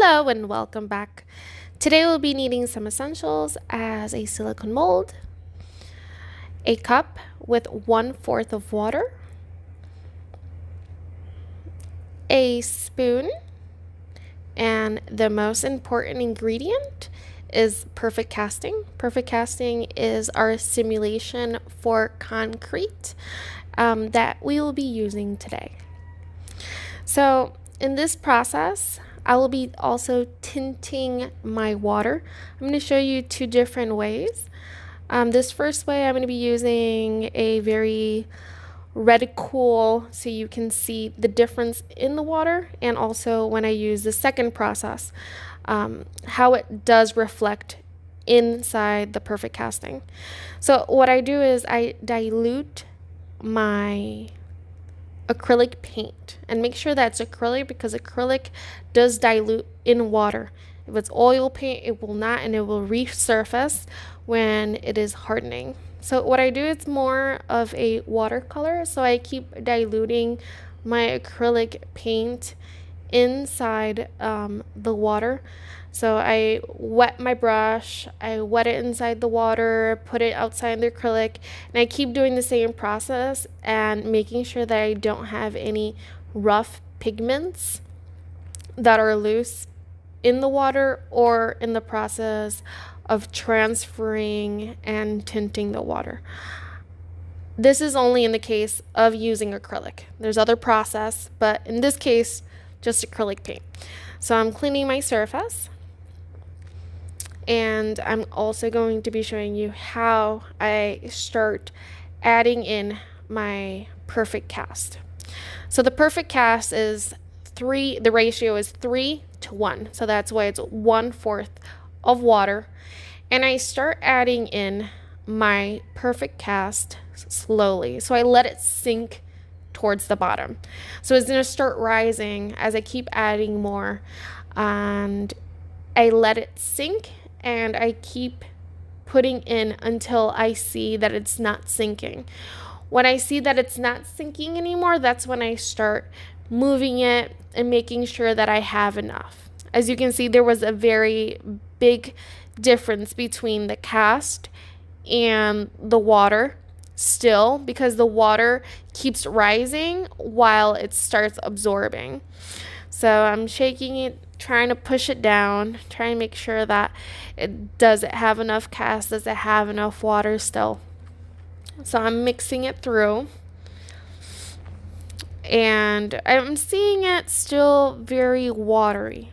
Hello and welcome back. Today we'll be needing some essentials as a silicone mold, a cup with 1/4 of water, a spoon, and the most important ingredient is perfect casting. Perfect casting is our simulation for concrete that we will be using today. So in this process, I will be also tinting my water. I'm going to show you two different ways. This first way, I'm going to be using a very reticle so you can see the difference in the water, and also when I use the second process, how it does reflect inside the perfect casting. So what I do is I dilute my acrylic paint and make sure that's acrylic because acrylic does dilute in water. If it's oil paint, it will not, and it will resurface when it is hardening. So what I do is more of a watercolor, so I keep diluting my acrylic paint inside the water. So I wet my brush, I wet it inside the water, put it outside the acrylic, and I keep doing the same process and making sure that I don't have any rough pigments that are loose in the water or in the process of transferring and tinting the water. This is only in the case of using acrylic. There's other process, but in this case, just acrylic paint. So I'm cleaning my surface, and I'm also going to be showing you how I start adding in my perfect cast. So the perfect cast is the ratio is 3:1. So that's why it's 1/4 of water. And I start adding in my perfect cast slowly. So I let it sink towards the bottom. So it's going to start rising as I keep adding more, and I let it sink and I keep putting in until I see that it's not sinking. When I see that it's not sinking anymore, that's when I start moving it and making sure that I have enough. As you can see, there was a very big difference between the cast and the water still, because the water keeps rising while it starts absorbing. So I'm shaking it, trying to push it down, trying to make sure that does it have enough cast, does it have enough water still. So I'm mixing it through, and I'm seeing it still very watery.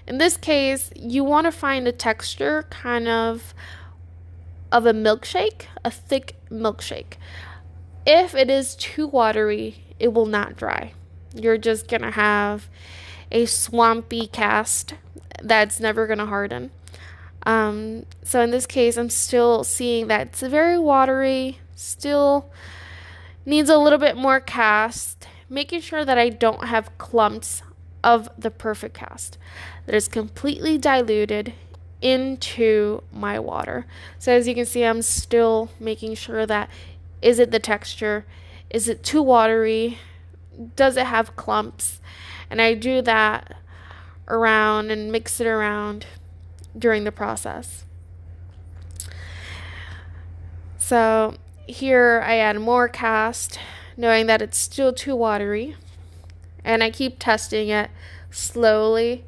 In this case, you want to find a texture kind of a milkshake, a thick milkshake. If it is too watery, it will not dry. You're just going to have a swampy cast that's never going to harden. So in this case, I'm still seeing that it's very watery, still needs a little bit more cast, making sure that I don't have clumps of the perfect cast that is completely diluted into my water. So as you can see, I'm still making sure that, is it the texture? Is it too watery? Does it have clumps? And I do that around and mix it around during the process. So here I add more cast, knowing that it's still too watery, and I keep testing it slowly,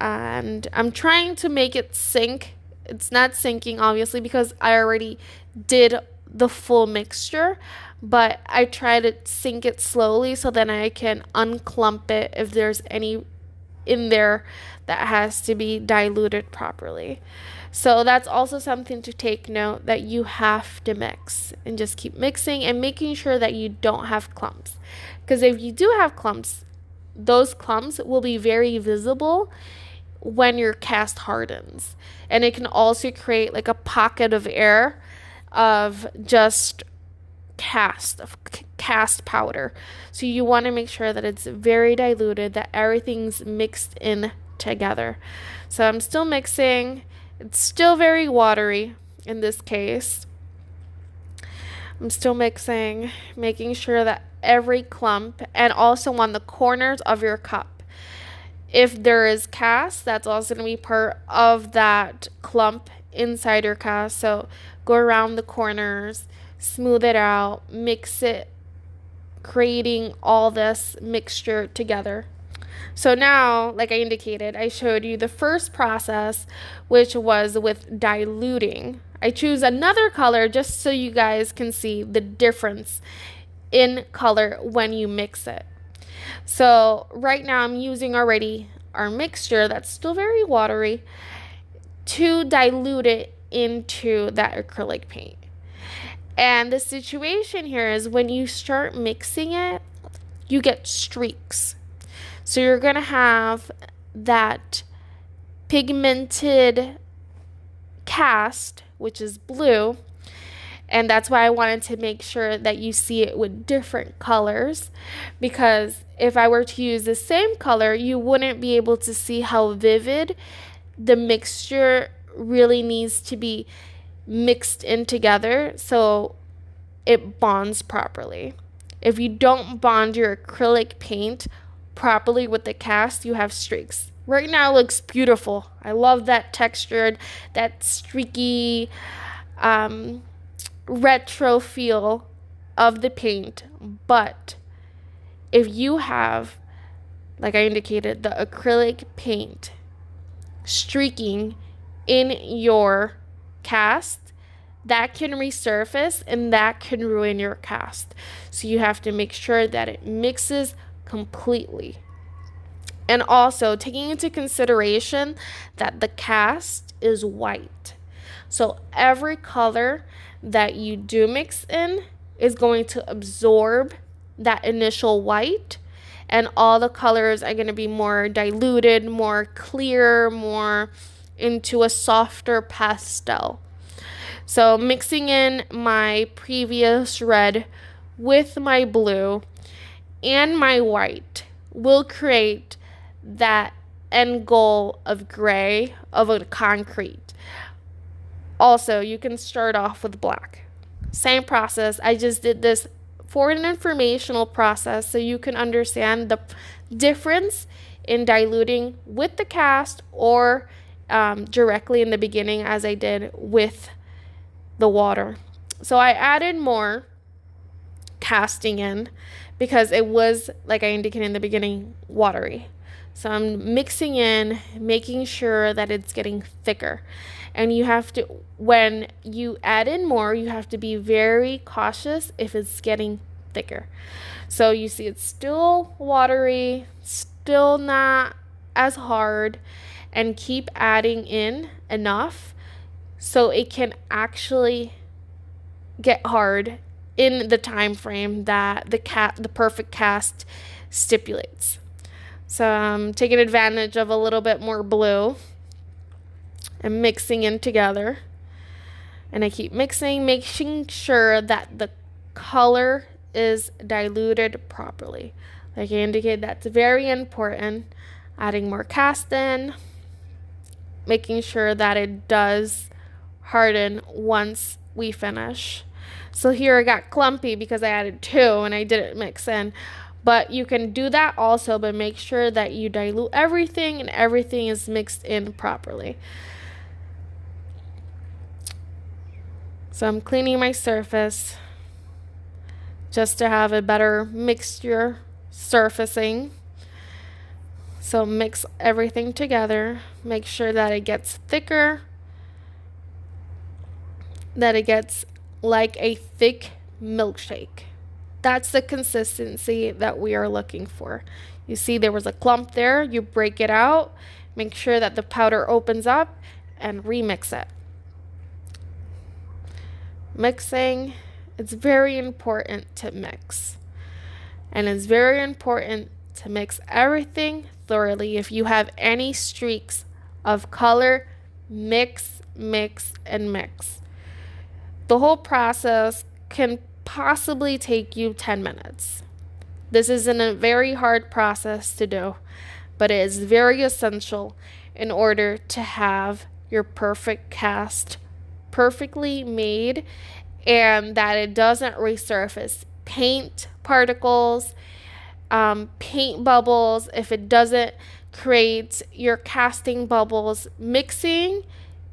and I'm trying to make it sink. It's not sinking, obviously, because I already did the full mixture, but I try to sink it slowly so then I can unclump it if there's any in there that has to be diluted properly. So that's also something to take note, that you have to mix and just keep mixing and making sure that you don't have clumps, because if you do have clumps, those clumps will be very visible when your cast hardens, and it can also create like a pocket of air of just cast powder. So you want to make sure that it's very diluted, that everything's mixed in together. So I'm still mixing. It's still very watery in this case. I'm still mixing, making sure that every clump, and also on the corners of your cup, If there is cast, that's also going to be part of that clump inside your cast. So go around the corners, smooth it out, mix it, creating all this mixture together. So now, like I indicated, I showed you the first process, which was with diluting. I choose another color just so you guys can see the difference in color when you mix it. So right now I'm using already our mixture that's still very watery to dilute it into that acrylic paint. And the situation here is when you start mixing it, you get streaks. So you're going to have that pigmented cast, which is blue. And that's why I wanted to make sure that you see it with different colors, because if I were to use the same color, you wouldn't be able to see how vivid the mixture really needs to be mixed in together so it bonds properly. If you don't bond your acrylic paint properly with the cast, you have streaks. Right now it looks beautiful. I love that textured, that streaky, retro feel of the paint. But if you have, like I indicated, the acrylic paint streaking in your cast, that can resurface and that can ruin your cast. So you have to make sure that it mixes completely. And also taking into consideration that the cast is white. So every color that you do mix in is going to absorb that initial white, and all the colors are going to be more diluted, more clear, more into a softer pastel. So mixing in my previous red with my blue and my white will create that end goal of gray of a concrete. Also, you can start off with black. Same process. I just did this for an informational process so you can understand the difference in diluting with the cast or directly in the beginning as I did with the water. So I added more casting in because it was, like I indicated in the beginning, watery. So I'm mixing in, making sure that it's getting thicker. And you have to, when you add in more, you have to be very cautious if it's getting thicker. So you see it's still watery, still not as hard, and keep adding in enough so it can actually get hard in the time frame that the perfect cast stipulates. So I'm taking advantage of a little bit more blue and mixing in together. And I keep mixing, making sure that the color is diluted properly. Like I indicated, that's very important. Adding more cast in, making sure that it does harden once we finish. So here I got clumpy because I added 2 and I didn't mix in. But you can do that also, but make sure that you dilute everything and everything is mixed in properly. So I'm cleaning my surface just to have a better mixture surfacing. So mix everything together. Make sure that it gets thicker, that it gets like a thick milkshake. That's the consistency that we are looking for. You see there was a clump there. You break it out. Make sure that the powder opens up and remix it. Mixing, it's very important to mix. And it's very important to mix everything thoroughly. If you have any streaks of color, mix, mix, and mix. The whole process can possibly take you 10 minutes. This isn't a very hard process to do, but it is very essential in order to have your perfect cast perfectly made and that it doesn't resurface paint particles, paint bubbles. If it doesn't creates your casting bubbles. Mixing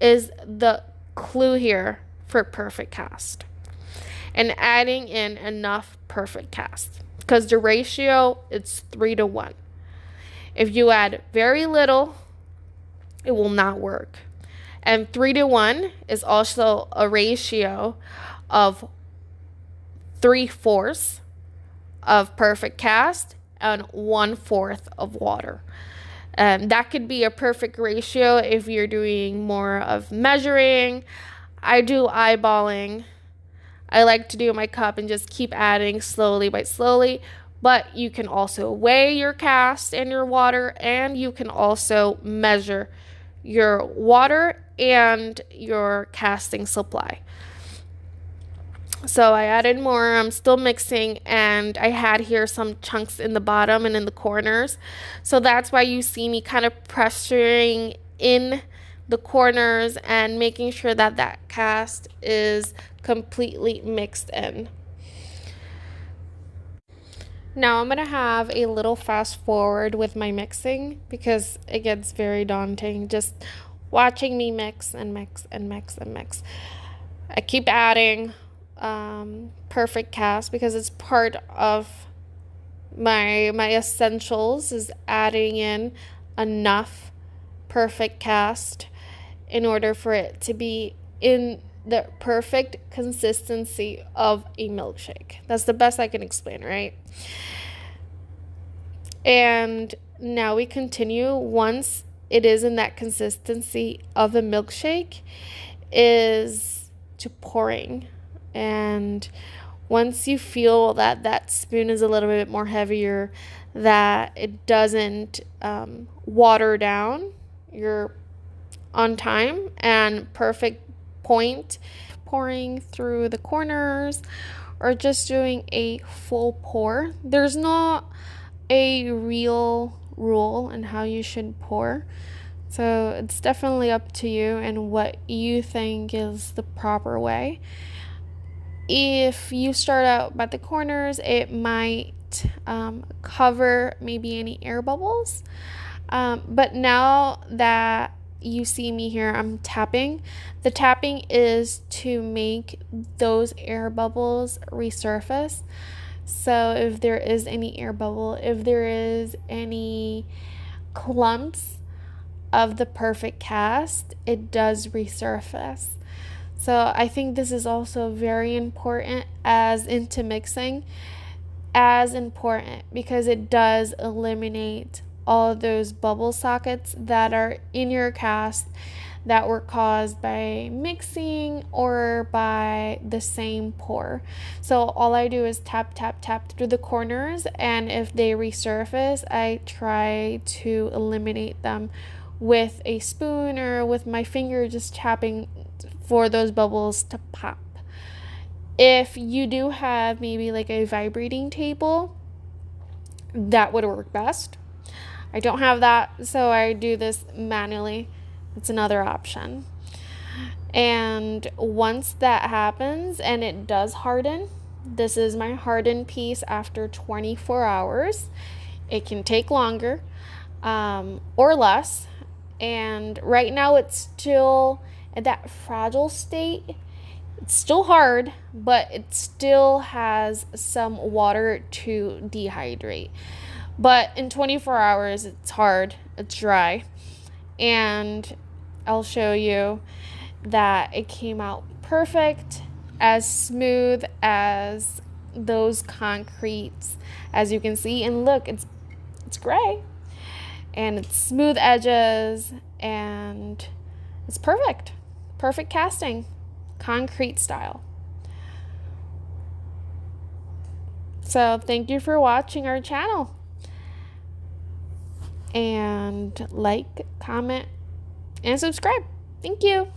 is the clue here for perfect cast, and adding in enough perfect cast, because the ratio, it's 3 to 1. If you add very little, it will not work. And 3 to 1 is also a ratio of 3/4 of perfect cast and 1/4 of water. That could be a perfect ratio if you're doing more of measuring. I do eyeballing. I like to do my cup and just keep adding slowly by slowly. But you can also weigh your cast and your water, and you can also measure your water and your casting supply. So I added more. I'm still mixing, and I had here some chunks in the bottom and in the corners. So that's why you see me kind of pressuring in the corners and making sure that that cast is completely mixed in. Now I'm going to have a little fast forward with my mixing because it gets very daunting just watching me mix and mix and mix and mix. I keep adding perfect cast because it's part of my essentials, is adding in enough perfect cast in order for it to be in the perfect consistency of a milkshake. That's the best I can explain, right? And now we continue. Once it is in that consistency of a milkshake, is to pouring. And once you feel that that spoon is a little bit more heavier, that it doesn't water down, you're on time and perfect point, pouring through the corners or just doing a full pour. There's not a real rule in how you should pour, so it's definitely up to you and what you think is the proper way. If you start out by the corners, it might cover maybe any air bubbles, but now that you see me here, I'm tapping. The tapping is to make those air bubbles resurface. So if there is any air bubble, if there is any clumps of the perfect cast, it does resurface. So I think this is also very important as into mixing, as important because it does eliminate all those bubble sockets that are in your cast that were caused by mixing or by the same pour. So all I do is tap, tap, tap through the corners, and if they resurface, I try to eliminate them with a spoon or with my finger, just tapping for those bubbles to pop. If you do have maybe like a vibrating table, that would work best. I don't have that, so I do this manually. It's another option. And once that happens and it does harden, this is my hardened piece after 24 hours. It can take longer or less. And right now it's still at that fragile state. It's still hard, but it still has some water to dehydrate. But in 24 hours, it's hard, it's dry. And I'll show you that it came out perfect, as smooth as those concretes, as you can see. And look, it's gray, and it's smooth edges, and it's perfect. Perfect casting, concrete style. So thank you for watching our channel. And like, comment, and subscribe. Thank you.